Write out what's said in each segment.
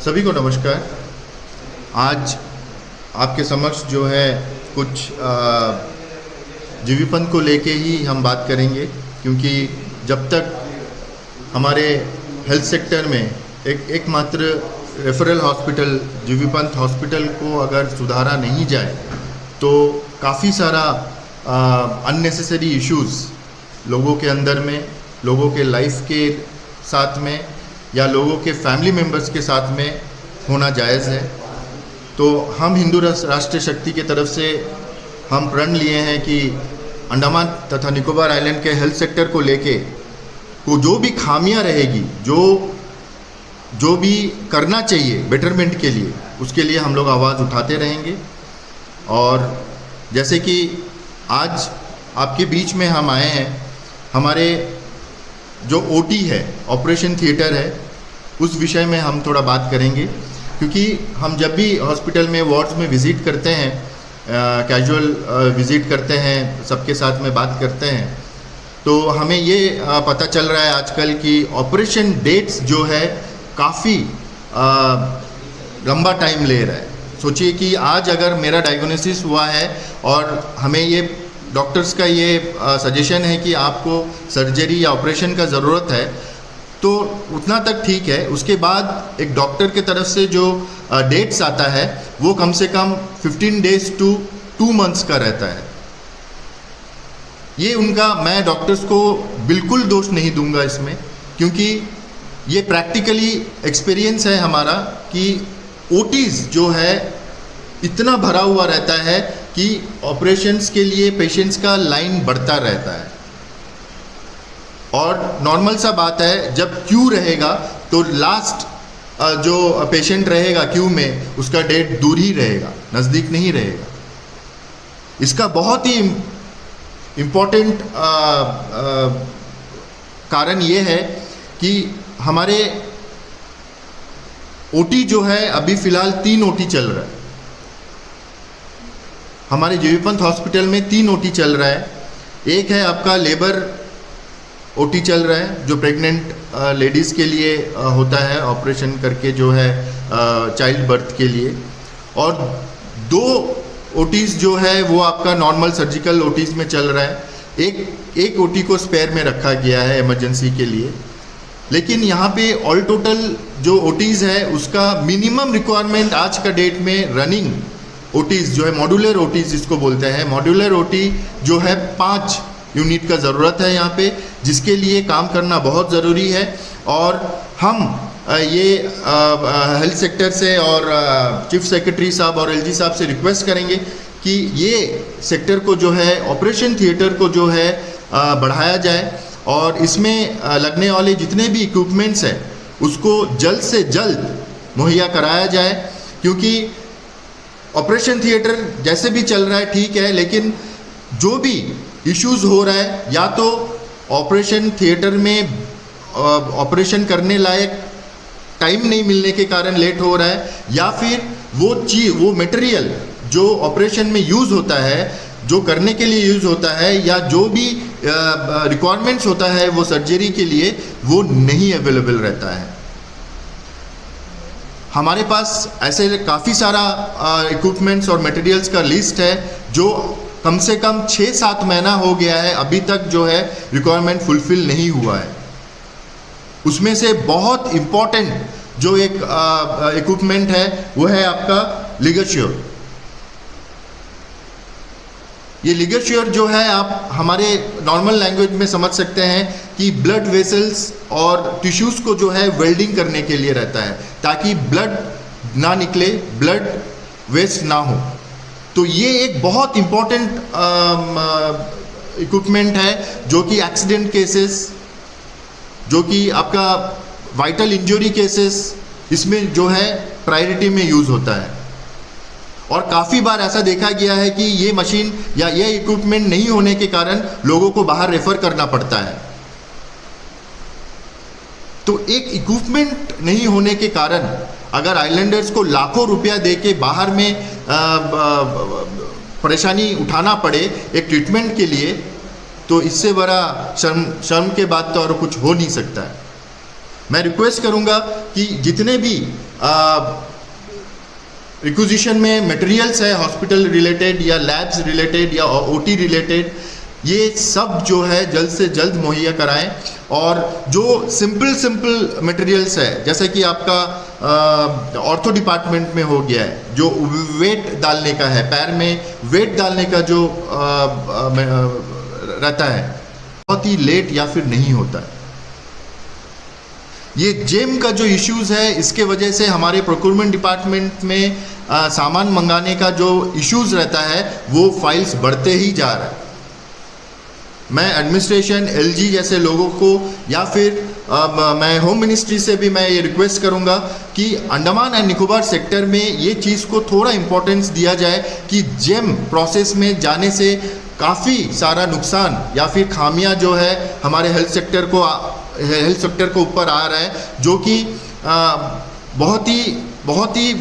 सभी को नमस्कार। आज आपके समक्ष जो है कुछ जीवीपंथ को लेके ही हम बात करेंगे, क्योंकि जब तक हमारे हेल्थ सेक्टर में एकमात्र रेफरल हॉस्पिटल जीवीपंथ हॉस्पिटल को अगर सुधारा नहीं जाए तो काफ़ी सारा अननेसेसरी इश्यूज़ लोगों के अंदर में, लोगों के लाइफ के साथ में या लोगों के फैमिली मेम्बर्स के साथ में होना जायज़ है। तो हम हिंदू राष्ट्रीय शक्ति की तरफ से हम प्रण लिए हैं कि अंडमान तथा निकोबार आइलैंड के हेल्थ सेक्टर को लेके को जो भी खामियां रहेगी, जो भी करना चाहिए बेटरमेंट के लिए, उसके लिए हम लोग आवाज़ उठाते रहेंगे। और जैसे कि आज आपके बीच में हम आए हैं, हमारे जो ओटी है, ऑपरेशन थिएटर है, उस विषय में हम थोड़ा बात करेंगे। क्योंकि हम जब भी हॉस्पिटल में वार्ड्स में विज़िट करते हैं, कैजुअल विज़िट करते हैं, सबके साथ में बात करते हैं, तो हमें ये पता चल रहा है आजकल कि ऑपरेशन डेट्स जो है काफ़ी लंबा टाइम ले रहा है। सोचिए कि आज अगर मेरा डायग्नोसिस हुआ है और हमें ये डॉक्टर्स का ये सजेशन है कि आपको सर्जरी या ऑपरेशन का ज़रूरत है, तो उतना तक ठीक है। उसके बाद एक डॉक्टर के तरफ से जो डेट्स आता है वो कम से कम 15 डेज टू 2 मंथ्स का रहता है। ये उनका, मैं डॉक्टर्स को बिल्कुल दोष नहीं दूंगा इसमें, क्योंकि ये प्रैक्टिकली एक्सपीरियंस है हमारा कि ओटीज़ जो है इतना भरा हुआ रहता है कि ऑपरेशंस के लिए पेशेंट्स का लाइन बढ़ता रहता है। और नॉर्मल सा बात है, जब क्यू रहेगा तो लास्ट जो पेशेंट रहेगा क्यू में, उसका डेट दूर ही रहेगा, नज़दीक नहीं रहेगा। इसका बहुत ही इम्पोर्टेंट कारण ये है कि हमारे ओटी जो है अभी फ़िलहाल 3 ओटी चल रहा है। हमारे जीवीपंथ हॉस्पिटल में 3 ओटी चल रहा है। एक है आपका लेबर ओटी चल रहा है, जो प्रेग्नेंट लेडीज़ के लिए होता है, ऑपरेशन करके जो है चाइल्ड बर्थ के लिए। और 2 ओटीज़ जो है वो आपका नॉर्मल सर्जिकल ओटीज़ में चल रहा है। एक ओटी को स्पेयर में रखा गया है इमरजेंसी के लिए। लेकिन यहाँ पे ऑल टोटल जो ओटीज़ है उसका मिनिमम रिक्वायरमेंट आज का डेट में रनिंग ओटीज़ जो है, मॉड्यूलर ओटीज़ जिसको बोलते हैं, मॉड्यूलर ओटी जो है 5 यूनिट का ज़रूरत है यहाँ पे, जिसके लिए काम करना बहुत ज़रूरी है। और हम ये हेल्थ सेक्टर से और चीफ सेक्रेटरी साहब और एलजी साहब से रिक्वेस्ट करेंगे कि ये सेक्टर को जो है, ऑपरेशन थिएटर को जो है बढ़ाया जाए और इसमें लगने वाले जितने भी इक्विपमेंट्स हैं उसको जल्द से जल्द मुहैया कराया जाए। क्योंकि ऑपरेशन थिएटर जैसे भी चल रहा है ठीक है, लेकिन जो भी इश्यूज़ हो रहा है, या तो ऑपरेशन थिएटर में ऑपरेशन करने लायक टाइम नहीं मिलने के कारण लेट हो रहा है, या फिर वो मटेरियल जो ऑपरेशन में यूज़ होता है, जो करने के लिए यूज़ होता है, या जो भी रिक्वायरमेंट्स होता है वो सर्जरी के लिए, वो नहीं अवेलेबल रहता है। हमारे पास ऐसे काफ़ी सारा इक्विपमेंट्स और मटेरियल्स का लिस्ट है जो कम से कम 6-7 महीना हो गया है, अभी तक जो है रिक्वायरमेंट फुलफिल नहीं हुआ है। उसमें से बहुत इम्पॉर्टेंट जो एक इक्विपमेंट है वो है आपका लिगाश्योर। ये लिगाश्योर जो है, आप हमारे नॉर्मल लैंग्वेज में समझ सकते हैं कि ब्लड वेसल्स और टिश्यूज़ को जो है वेल्डिंग करने के लिए रहता है, ताकि ब्लड ना निकले, ब्लड वेस्ट ना हो। तो ये एक बहुत इम्पॉर्टेंट इक्विपमेंट है जो कि एक्सीडेंट केसेस, जो कि आपका वाइटल इंजरी केसेस, इसमें जो है प्रायोरिटी में यूज़ होता है। और काफ़ी बार ऐसा देखा गया है कि ये मशीन या ये इक्विपमेंट नहीं होने के कारण लोगों को बाहर रेफ़र करना पड़ता है। तो एक इक्विपमेंट नहीं होने के कारण अगर आइलैंडर्स को लाखों रुपया दे के बाहर में परेशानी उठाना पड़े एक ट्रीटमेंट के लिए, तो इससे बड़ा शर्म की बात तो और कुछ हो नहीं सकता है। मैं रिक्वेस्ट करूंगा कि जितने भी रिक्विजिशन में मटेरियल्स है हॉस्पिटल रिलेटेड या लैब्स रिलेटेड या ओटी रिलेटेड, ये सब जो है जल्द से जल्द मुहैया कराएं। और जो सिंपल मटेरियल्स है जैसे कि आपका ऑर्थो डिपार्टमेंट में हो गया है, जो वेट डालने का है, पैर में वेट डालने का जो रहता है, बहुत ही लेट या फिर नहीं होता है। ये जेम का जो इश्यूज है, इसके वजह से हमारे प्रोक्योरमेंट डिपार्टमेंट में सामान मंगाने का जो इश्यूज रहता है वो फाइल्स बढ़ते ही जा रहा है। मैं एडमिनिस्ट्रेशन, एलजी जैसे लोगों को या फिर मैं होम मिनिस्ट्री से भी मैं ये रिक्वेस्ट करूंगा कि अंडमान एंड निकोबार सेक्टर में ये चीज़ को थोड़ा इम्पोर्टेंस दिया जाए कि जेम प्रोसेस में जाने से काफ़ी सारा नुकसान या फिर खामियां जो है हमारे हेल्थ सेक्टर को ऊपर आ रहा है, जो कि बहुत ही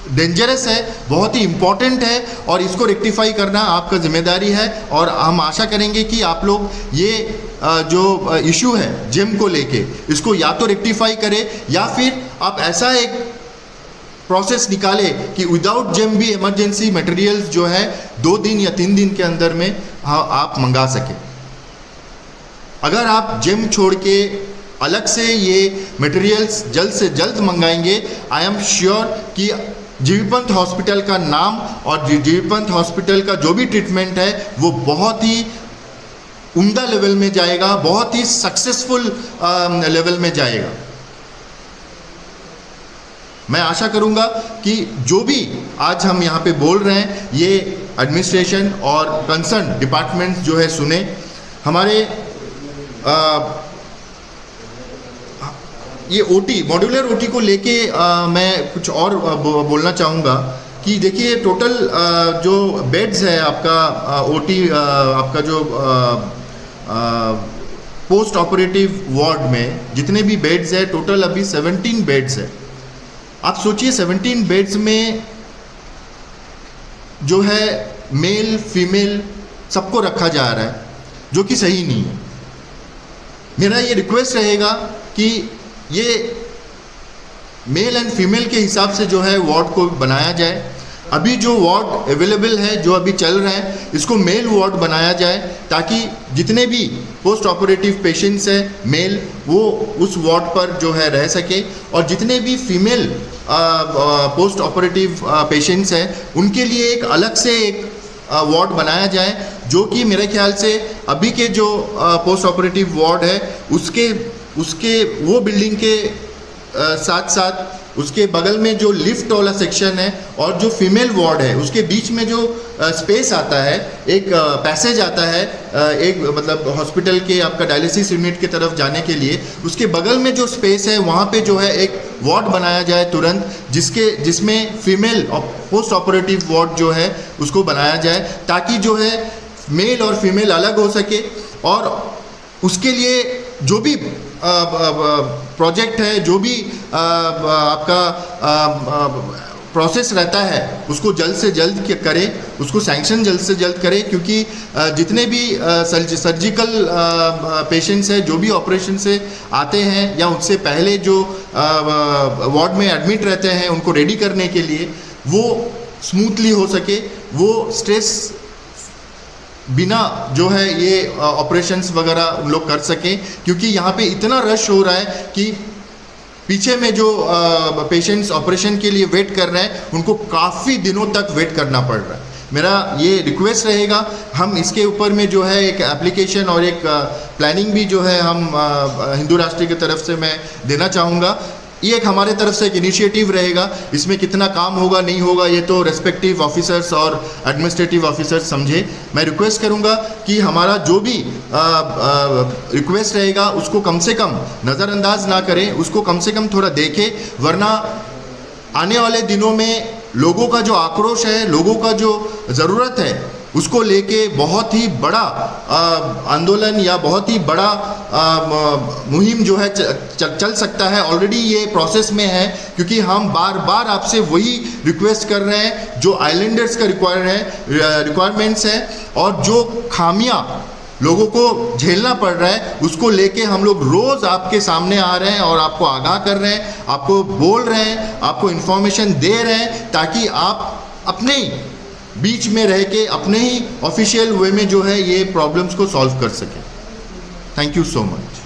डेंजरस है, बहुत ही इम्पॉर्टेंट है और इसको रेक्टिफाई करना आपका जिम्मेदारी है। और हम आशा करेंगे कि आप लोग ये जो इशू है जेम को लेके, इसको या तो रेक्टिफाई करें या फिर आप ऐसा एक प्रोसेस निकाले कि विदाउट जेम भी इमरजेंसी मटेरियल्स जो है 2 दिन या 3 दिन के अंदर में आप मंगा सकें। अगर आप जेम छोड़ के अलग से ये मटेरियल्स जल्द से जल्द मंगाएंगे, आई एम श्योर कि जीबी पंत हॉस्पिटल का नाम और जीबी पंत हॉस्पिटल का जो भी ट्रीटमेंट है वो बहुत ही उम्दा लेवल में जाएगा, बहुत ही सक्सेसफुल लेवल में जाएगा। मैं आशा करूंगा कि जो भी आज हम यहाँ पे बोल रहे हैं ये एडमिनिस्ट्रेशन और कंसर्न डिपार्टमेंट्स जो है सुने। हमारे ये ओटी, मॉड्यूलर ओटी को लेके मैं कुछ और बोलना चाहूँगा कि देखिए टोटल जो बेड्स है आपका ओटी, आपका जो पोस्ट ऑपरेटिव वार्ड में जितने भी बेड्स है टोटल अभी 17 बेड्स है। आप सोचिए 17 बेड्स में जो है मेल फीमेल सबको रखा जा रहा है, जो कि सही नहीं है। मेरा ये रिक्वेस्ट रहेगा कि ये मेल एंड फीमेल के हिसाब से जो है वार्ड को बनाया जाए। अभी जो वार्ड अवेलेबल है, जो अभी चल रहा है, इसको मेल वार्ड बनाया जाए ताकि जितने भी पोस्ट ऑपरेटिव पेशेंट्स हैं मेल, वो उस वार्ड पर जो है रह सके, और जितने भी फीमेल पोस्ट ऑपरेटिव पेशेंट्स हैं उनके लिए एक अलग से एक वार्ड बनाया जाए, जो कि मेरे ख्याल से अभी के जो पोस्ट ऑपरेटिव वार्ड है उसके वो बिल्डिंग के साथ साथ उसके बगल में जो लिफ्ट वाला सेक्शन है और जो फीमेल वार्ड है उसके बीच में जो स्पेस आता है, एक पैसेज आता है, एक मतलब हॉस्पिटल के आपका डायलिसिस यूनिट की तरफ जाने के लिए, उसके बगल में जो स्पेस है वहाँ पे जो है एक वार्ड बनाया जाए तुरंत, जिसमें फीमेल पोस्ट ऑपरेटिव वार्ड जो है उसको बनाया जाए, ताकि जो है मेल और फीमेल अलग हो सके। और उसके लिए जो भी प्रोजेक्ट है, जो भी आपका प्रोसेस रहता है, उसको जल्द से जल्द करें, उसको सैंक्शन जल्द से जल्द करें, क्योंकि जितने भी सर्जिकल पेशेंट्स हैं जो भी ऑपरेशन से आते हैं या उससे पहले जो वार्ड में एडमिट रहते हैं, उनको रेडी करने के लिए वो स्मूथली हो सके, वो स्ट्रेस बिना जो है ये ऑपरेशंस वगैरह उन लोग कर सकें, क्योंकि यहाँ पे इतना रश हो रहा है कि पीछे में जो पेशेंट्स ऑपरेशन के लिए वेट कर रहे हैं उनको काफ़ी दिनों तक वेट करना पड़ रहा है। मेरा ये रिक्वेस्ट रहेगा, हम इसके ऊपर में जो है एक एप्लीकेशन और एक प्लानिंग भी जो है हम हिंदू राष्ट्र की तरफ से मैं देना चाहूँगा। ये एक हमारे तरफ से एक इनिशिएटिव रहेगा, इसमें कितना काम होगा नहीं होगा ये तो रेस्पेक्टिव ऑफिसर्स और एडमिनिस्ट्रेटिव ऑफिसर्स समझे। मैं रिक्वेस्ट करूंगा कि हमारा जो भी रिक्वेस्ट रहेगा उसको कम से कम नज़रअंदाज ना करें, उसको कम से कम थोड़ा देखें, वरना आने वाले दिनों में लोगों का जो आक्रोश है, लोगों का जो ज़रूरत है, उसको लेके बहुत ही बड़ा आंदोलन या बहुत ही बड़ा मुहिम जो है चल सकता है। ऑलरेडी ये प्रोसेस में है, क्योंकि हम बार बार आपसे वही रिक्वेस्ट कर रहे हैं जो आइलैंडर्स का रिक्वायरमेंट्स है, और जो खामियां लोगों को झेलना पड़ रहा है, उसको लेके हम लोग रोज आपके सामने आ रहे हैं और आपको आगाह कर रहे हैं, आपको बोल रहे हैं, आपको इन्फॉर्मेशन दे रहे हैं, ताकि आप अपने ही बीच में रह के अपने ही ऑफिशियल वे में जो है ये प्रॉब्लम्स को सॉल्व कर सकें। Thank you so much.